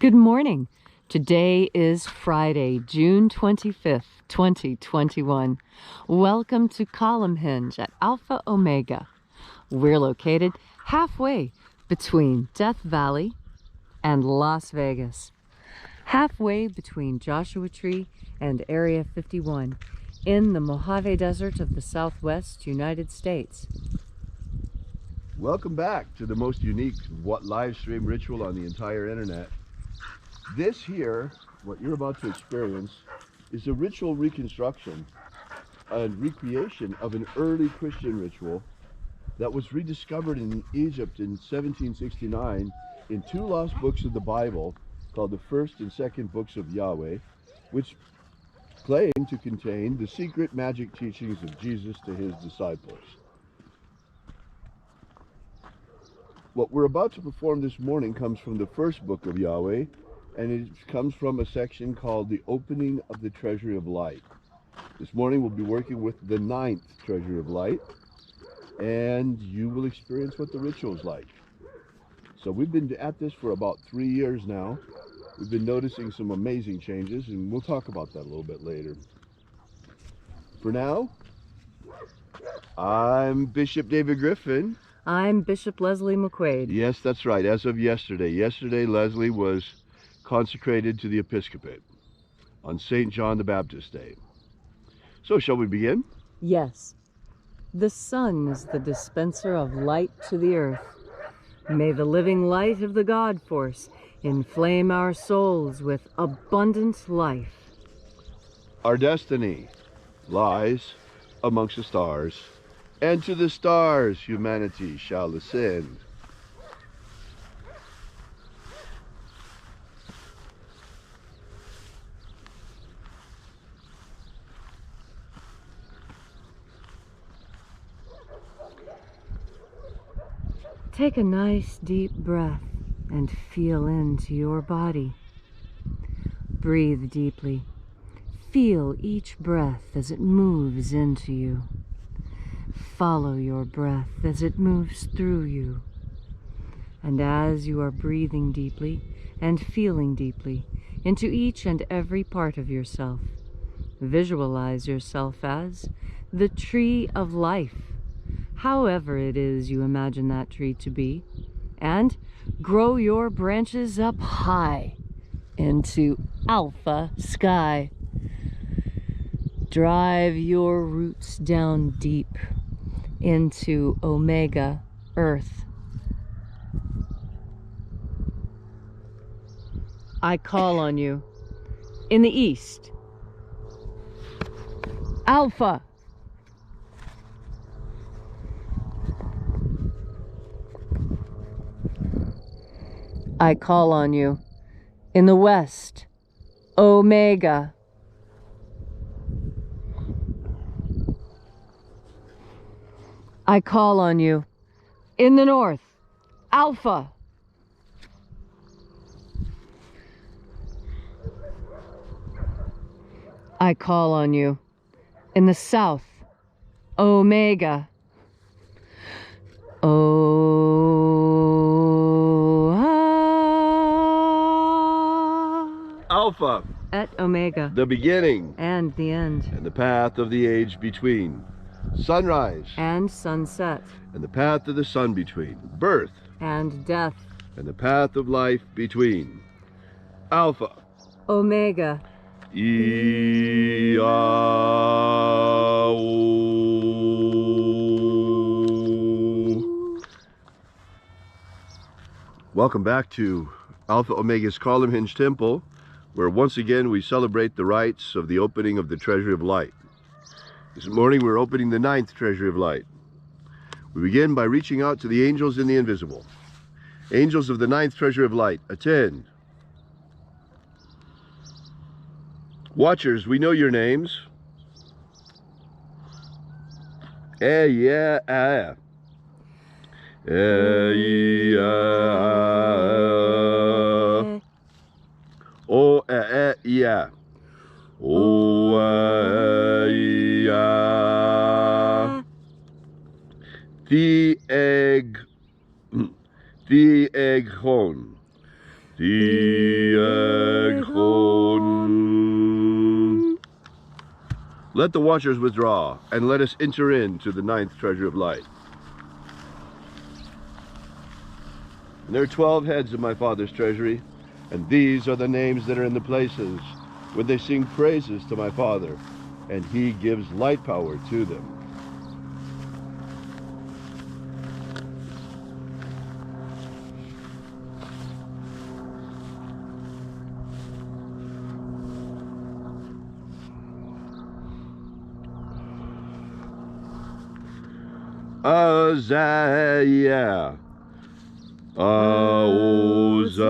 Good morning. Today is Friday, June 25th, 2021. Welcome to Column Hinge at Alpha Omega. We're located halfway between Death Valley and Las Vegas. Halfway between Joshua Tree and Area 51 in the Mojave Desert of the Southwest United States. Welcome back to the most unique live stream ritual on the entire internet. This here, what you're about to experience, is a ritual reconstruction and recreation of an early Christian ritual that was rediscovered in Egypt in 1769 in two lost books of the Bible called the First and Second Books of Yahweh, which claim to contain the secret magic teachings of Jesus to his disciples. What we're about to perform this morning comes from the first book of Yahweh, and it comes from a section called the Opening of the Treasury of Light. This morning we'll be working with the 9th Treasury of Light, and you will experience what the ritual is like. So we've been at this for about 3 years now. We've been noticing some amazing changes, and we'll talk about that a little bit later. For now, I'm Bishop David Griffin. I'm Bishop Leslie McQuaid. Yes, that's right. As of yesterday. Yesterday, Leslie was consecrated to the episcopate on St. John the Baptist Day. So, shall we begin? Yes. The sun is the dispenser of light to the earth. May the living light of the God Force inflame our souls with abundant life. Our destiny lies amongst the stars, and to the stars humanity shall ascend. Take a nice deep breath and feel into your body. Breathe deeply. Feel each breath as it moves into you. Follow your breath as it moves through you. And as you are breathing deeply and feeling deeply into each and every part of yourself, visualize yourself as the tree of life, however it is you imagine that tree to be, and grow your branches up high into alpha sky. Drive your roots down deep into omega earth. I call on you in the east, alpha. I call on you in the west, omega. I call on you in the north, alpha. I call on you in the south, omega. Alpha, et omega, the beginning and the end, and the path of the age between. Sunrise and sunset, and the path of the sun between. Birth and death, and the path of life between. Alpha, omega, Welcome back to Alpha Omega's Column Hinge Temple, where once again we celebrate the rites of the opening of the Treasury of Light. This morning we're opening the 9th Treasury of Light. We begin by reaching out to the angels in the invisible. Angels of the 9th Treasury of Light, attend. Watchers, we know your names. Yeah. Oh, yeah. Oh, yeah. The egg hon. Let the watchers withdraw, and let us enter into the 9th treasure of light. And there are 12 heads of my Father's treasury, and these are the names that are in the places when they sing praises to my Father, and he gives light power to them. Uzziah, Uzziah.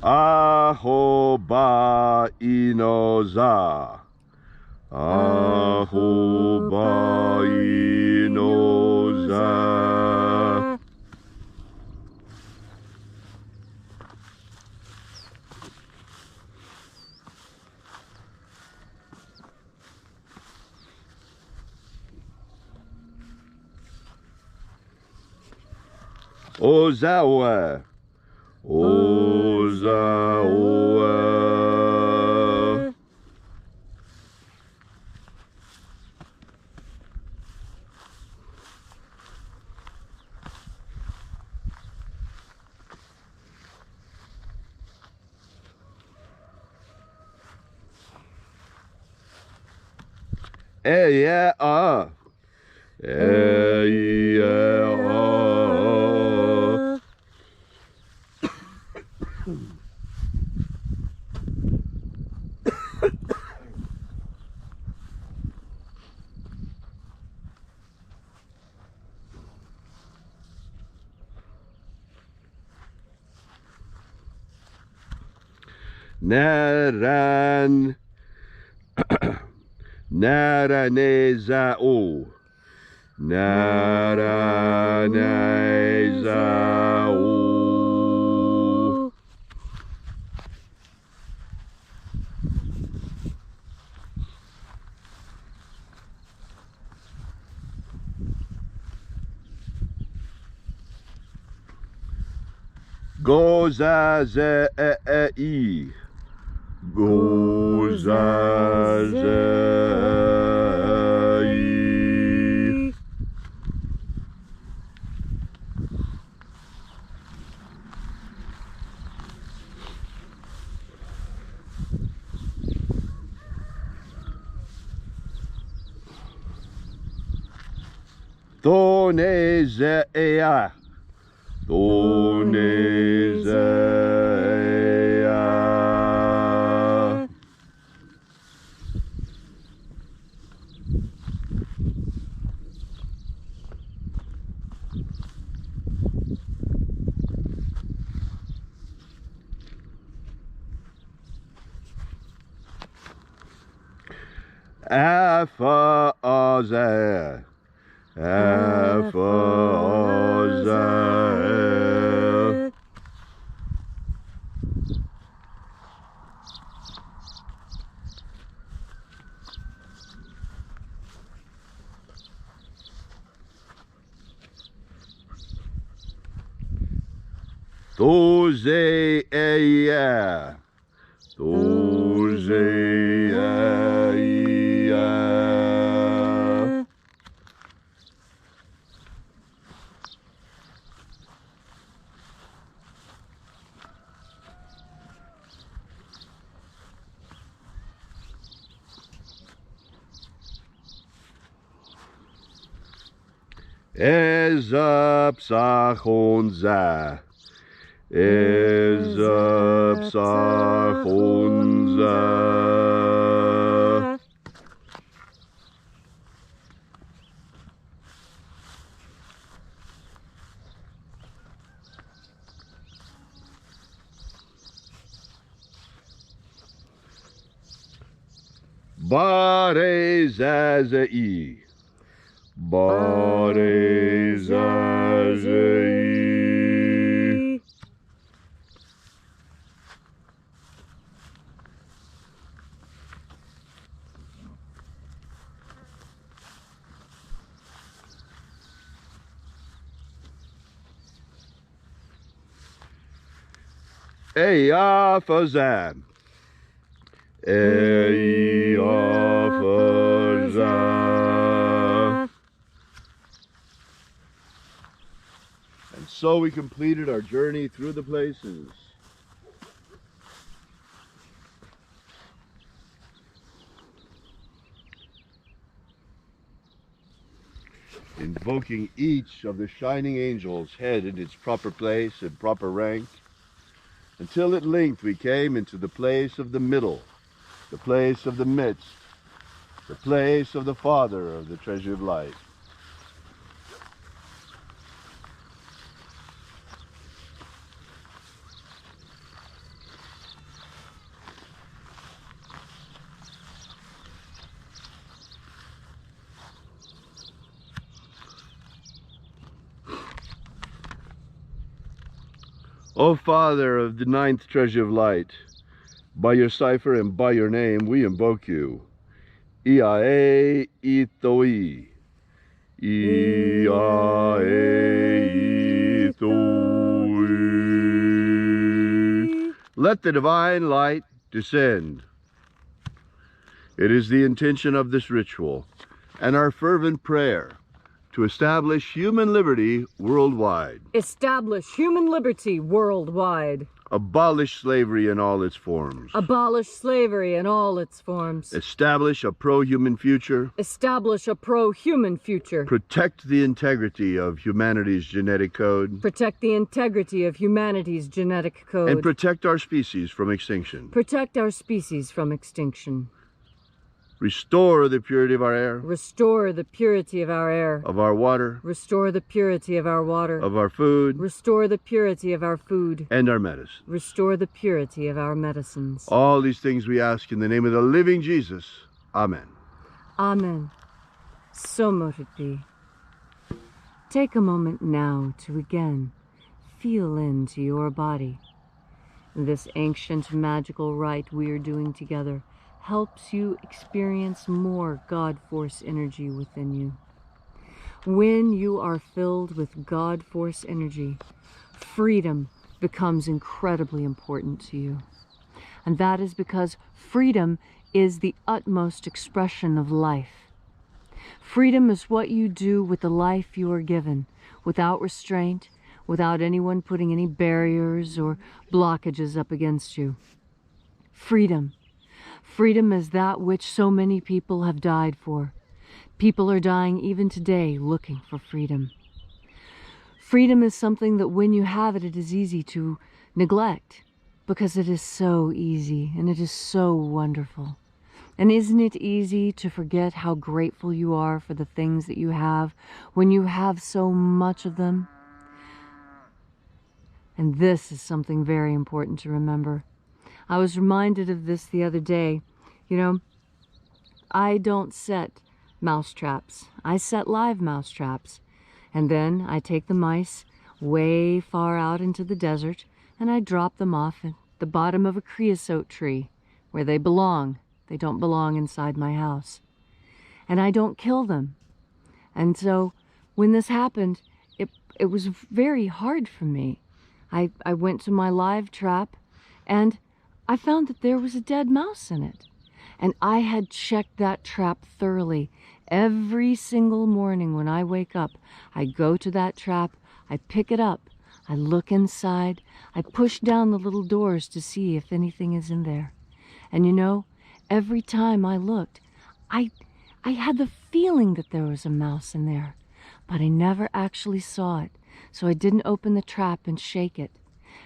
Ahoba Inoza. Ahoba Inoza. Ozawa. Ozawa. Yeah, Naran Naranezao Naranezao. Gozazei Gozazei. Thonezea. Thonezea. Aphazah. Aphazah. Thozea. Thozea. Ezapsachonza. Ezapsachonza. Barezazai. Barezazai. Eya Fazam. Eya Fazam. And so we completed our journey through the places. Invoking each of the shining angels' head in its proper place and proper rank, until at length we came into the place of the middle, the place of the midst, the place of the Father of the treasure of light. O Father of the ninth treasure of light, by your cipher and by your name we invoke you. Iae Itoi. Iae Itoi. Let the divine light descend. It is the intention of this ritual and our fervent prayer to establish human liberty worldwide. Establish human liberty worldwide. Abolish slavery in all its forms. Abolish slavery in all its forms. Establish a pro-human future. Establish a pro-human future. Protect the integrity of humanity's genetic code. Protect the integrity of humanity's genetic code. And protect our species from extinction. Protect our species from extinction. Restore the purity of our air. Restore the purity of our air. Of our water. Restore the purity of our water. Of our food. Restore the purity of our food. And our medicine. Restore the purity of our medicines. All these things we ask in the name of the living Jesus. Amen. Amen. So mote it be. Take a moment now to again feel into your body. This ancient magical rite we are doing together helps you experience more God Force energy within you. When you are filled with God Force energy, freedom becomes incredibly important to you. And that is because freedom is the utmost expression of life. Freedom is what you do with the life you are given, without restraint, without anyone putting any barriers or blockages up against you. Freedom. Freedom is that which so many people have died for. People are dying even today looking for freedom. Freedom is something that when you have it, it is easy to neglect because it is so easy and it is so wonderful. And isn't it easy to forget how grateful you are for the things that you have when you have so much of them? And this is something very important to remember. I was reminded of this the other day. You know, I don't set mouse traps. I set live mouse traps. And then I take the mice way far out into the desert and I drop them off at the bottom of a creosote tree where they belong. They don't belong inside my house. And I don't kill them. And so when this happened, it was very hard for me. I went to my live trap and I found that there was a dead mouse in it. And I had checked that trap thoroughly. Every single morning when I wake up, I go to that trap, I pick it up, I look inside, I push down the little doors to see if anything is in there. And you know, every time I looked, I had the feeling that there was a mouse in there, but I never actually saw it. So I didn't open the trap and shake it.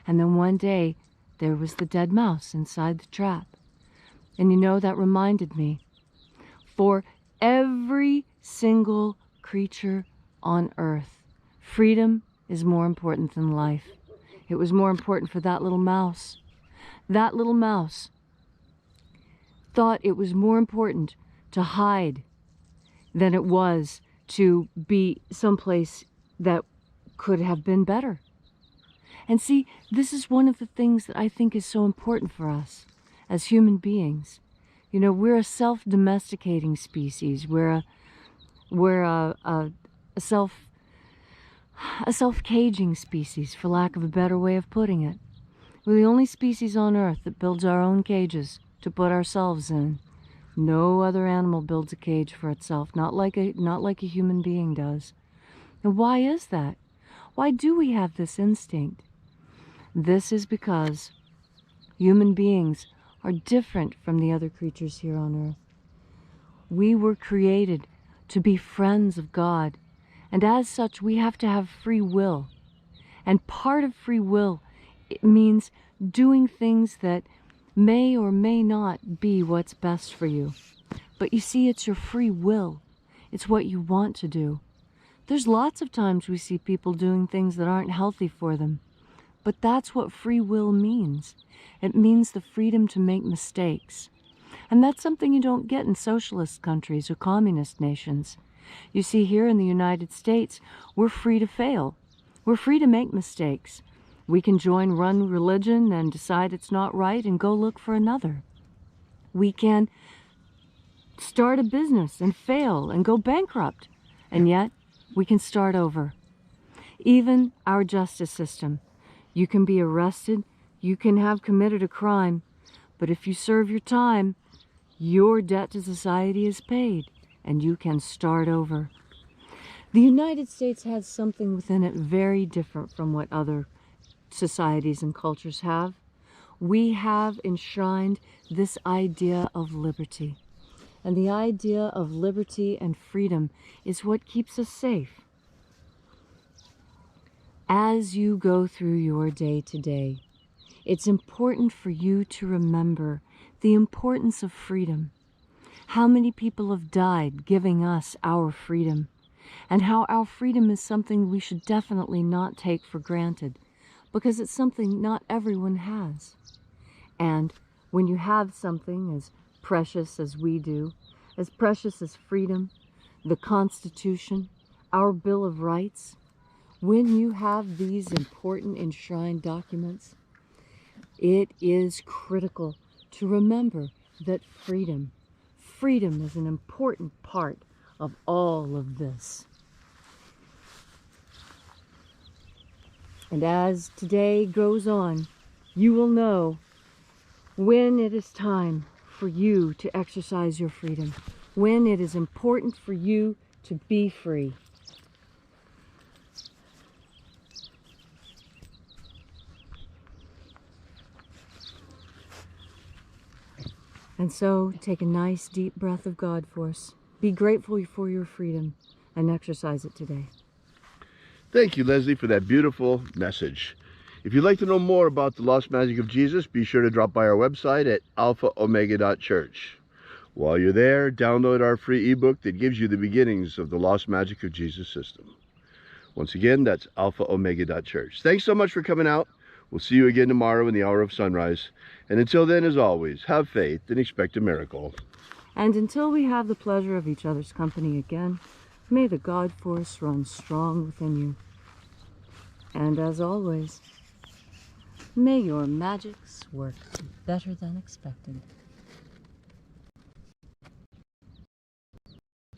And then one day, there was the dead mouse inside the trap. And you know, that reminded me, for every single creature on earth, freedom is more important than life. It was more important for that little mouse. That little mouse thought it was more important to hide than it was to be someplace that could have been better. And see, this is one of the things that I think is so important for us as human beings. You know, we're a self-domesticating species. We're a self-caging species, for lack of a better way of putting it. We're the only species on Earth that builds our own cages to put ourselves in. No other animal builds a cage for itself, not like a human being does. And why is that? Why do we have this instinct? This is because human beings are different from the other creatures here on Earth. We were created to be friends of God, and as such we have to have free will. And part of free will, it means doing things that may or may not be what's best for you. But you see, it's your free will. It's what you want to do. There's lots of times we see people doing things that aren't healthy for them. But that's what free will means. It means the freedom to make mistakes. And that's something you don't get in socialist countries or communist nations. You see, here in the United States, we're free to fail. We're free to make mistakes. We can join one religion and decide it's not right and go look for another. We can start a business and fail and go bankrupt. And yet, we can start over. Even our justice system. You can be arrested, you can have committed a crime, but if you serve your time, your debt to society is paid, and you can start over. The United States has something within it very different from what other societies and cultures have. We have enshrined this idea of liberty. And the idea of liberty and freedom is what keeps us safe. As you go through your day to day, it's important for you to remember the importance of freedom. How many people have died giving us our freedom, and how our freedom is something we should definitely not take for granted, because it's something not everyone has. And when you have something as precious as we do, as precious as freedom, the Constitution, our Bill of Rights, when you have these important enshrined documents, it is critical to remember that freedom is an important part of all of this. And as today goes on, you will know when it is time for you to exercise your freedom, when it is important for you to be free. And so, take a nice deep breath of God force. Be grateful for your freedom and exercise it today. Thank you, Leslie, for that beautiful message. If you'd like to know more about the Lost Magic of Jesus, be sure to drop by our website at alphaomega.church. While you're there, download our free ebook that gives you the beginnings of the Lost Magic of Jesus system. Once again, that's alphaomega.church. Thanks so much for coming out. We'll see you again tomorrow in the hour of sunrise. And until then, as always, have faith and expect a miracle. And until we have the pleasure of each other's company again, may the God force run strong within you. And as always, may your magics work better than expected.